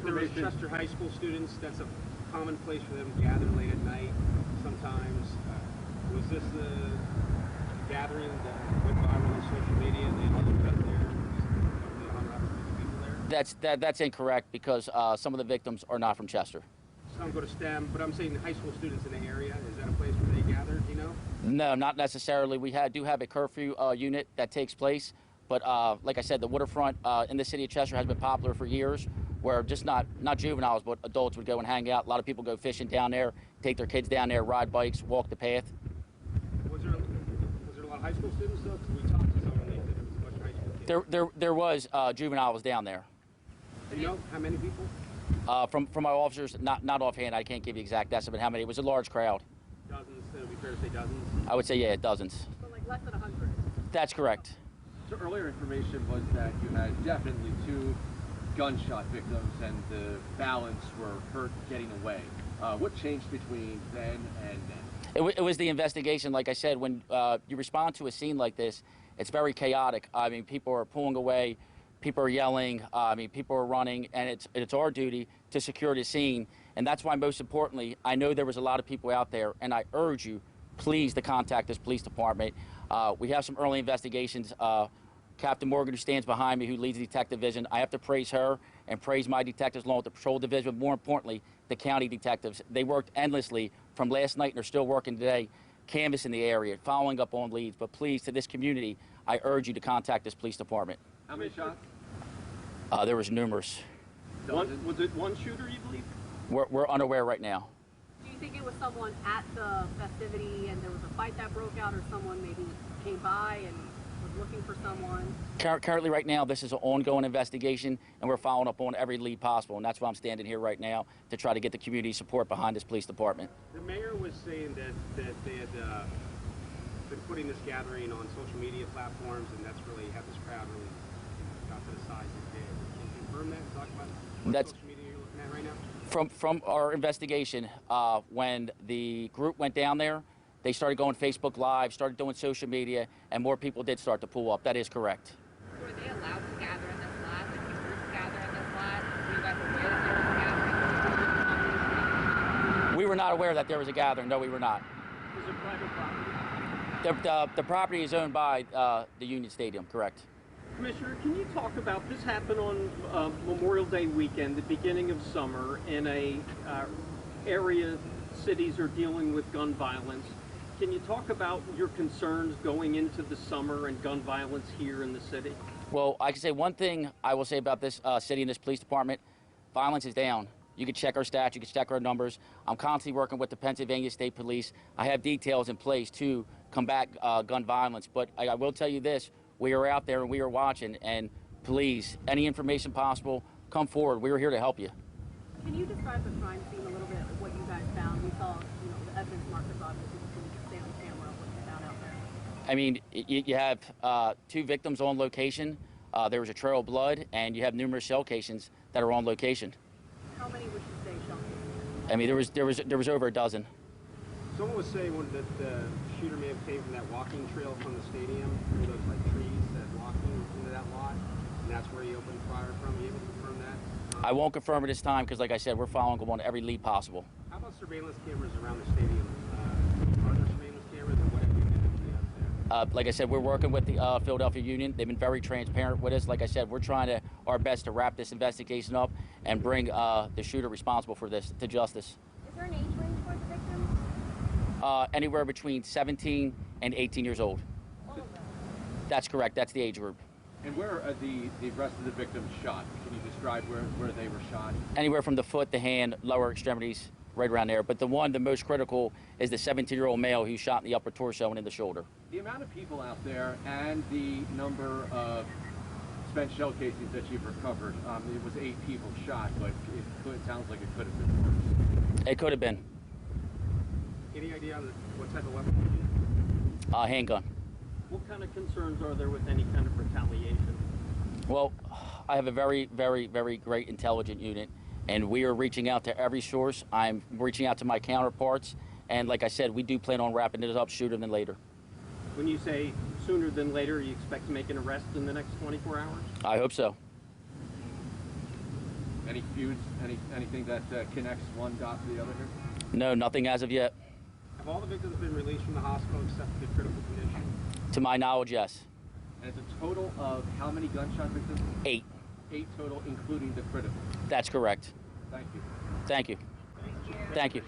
for Chester High School students, that's a common place for them to gather late at night sometimes. Was this the gathering that went viral on social media and they all got there? That's incorrect because some of the victims are not from Chester. Some go to STEM, but I'm saying high school students in the area. Is that a place where they gather, do you know? No, not necessarily. We do have a curfew unit that takes place, but like I said, the waterfront in the city of Chester has been popular for years, where just not juveniles, but adults would go and hang out. A lot of people go fishing down there, take their kids down there, ride bikes, walk the path. Was there a lot of high school students, though? Because we talked to someone, they said there was a bunch of high school kids. There was juveniles down there. Do you know how many people? From my officers, not offhand, I can't give you exact estimate how many. It was a large crowd. Dozens, it would be fair to say dozens? I would say, yeah, dozens. So like less than 100? That's correct. So earlier information was that you had definitely 2 gunshot victims and the balance were hurt getting away. What changed between then and then? It was the investigation. Like I said, when you respond to a scene like this, it's very chaotic. I mean, people are pulling away. People are yelling, people are running, and it's our duty to secure the scene. And that's why, most importantly, I know there was a lot of people out there, and I urge you, please, to contact this police department. We have some early investigations. Captain Morgan, who stands behind me, who leads the detective division, I have to praise her and praise my detectives along with the patrol division, but more importantly, the county detectives. They worked endlessly from last night, and they're still working today, canvassing the area, following up on leads. But please, to this community, I urge you to contact this police department. How many shots? There was numerous. Was it one shooter, you believe? We're unaware right now. Do you think it was someone at the festivity and there was a fight that broke out, or someone maybe came by and was looking for someone? Currently, right now, this is an ongoing investigation, and we're following up on every lead possible, and that's why I'm standing here right now, to try to get the community support behind this police department. The mayor was saying that they had been putting this gathering on social media platforms, and that's really had this crowd really got to the size it did. Can you confirm that and talk about what social media you're looking at right now? From our investigation, when the group went down there, they started going Facebook Live, started doing social media, and more people did start to pull up. That is correct. Were they allowed to gather in this lot? Like these groups gather in this lot? Were you guys aware that there was a gathering? We were not aware that there was a gathering. No, we were not. Is it private property? The property is owned by the Union Stadium, correct. Commissioner, can you talk about, this happened on Memorial Day weekend, the beginning of summer, in a area cities are dealing with gun violence. Can you talk about your concerns going into the summer and gun violence here in the city? Well, I can say one thing I will say about this city and this police department: violence is down. You can check our stats, you can check our numbers. I'm constantly working with the Pennsylvania State Police. I have details in place to combat gun violence, but I will tell you this: we are out there and we are watching, and please, any information possible, come forward. We are here to help you. Can you describe the crime scene a little bit, what you guys found? We saw, the evidence markers, obviously, you can stay on camera of what you found out there. I mean, you have 2 victims on location. There was a trail of blood, and you have numerous shell casings that are on location. How many would you say shell casings? I mean, there was over a dozen. Someone was saying that the shooter may have came from that walking trail from the stadium, through those trees that walking into that lot, and that's where he opened fire from. Are you able to confirm that? I won't confirm it this time because, like I said, we're following up on every lead possible. How about surveillance cameras around the stadium? Are there surveillance cameras, and what have you been actually out there? Like I said, we're working with the Philadelphia Union. They've been very transparent with us. Like I said, we're trying our best to wrap this investigation up and bring the shooter responsible for this to justice. Is there an age range for the victims? Anywhere between 17 and 18 years old. All of them? That's correct. That's the age group. And where are the rest of the victims shot? Can you describe where they were shot? Anywhere from the foot, the hand, lower extremities, right around there. But the most critical is the 17-year-old male who's shot in the upper torso and in the shoulder. The amount of people out there and the number of spent shell casings that you've recovered, it was 8 people shot, but it sounds like it could have been worse. It could have been. Any idea on what type of weapon? Handgun. What kind of concerns are there with any kind of retaliation? Well, I have a very, very, very great intelligence unit, and we are reaching out to every source. I'm reaching out to my counterparts, and like I said, we do plan on wrapping it up sooner than later. When you say sooner than later, you expect to make an arrest in the next 24 hours? I hope so. Any feuds? Anything that connects one dot to the other here? No, nothing as of yet. Have all the victims been released from the hospital except for the critical condition? To my knowledge, yes. And it's a total of how many gunshot victims? 8. 8 total, including the critical. That's correct. Thank you. Thank you. Thank you.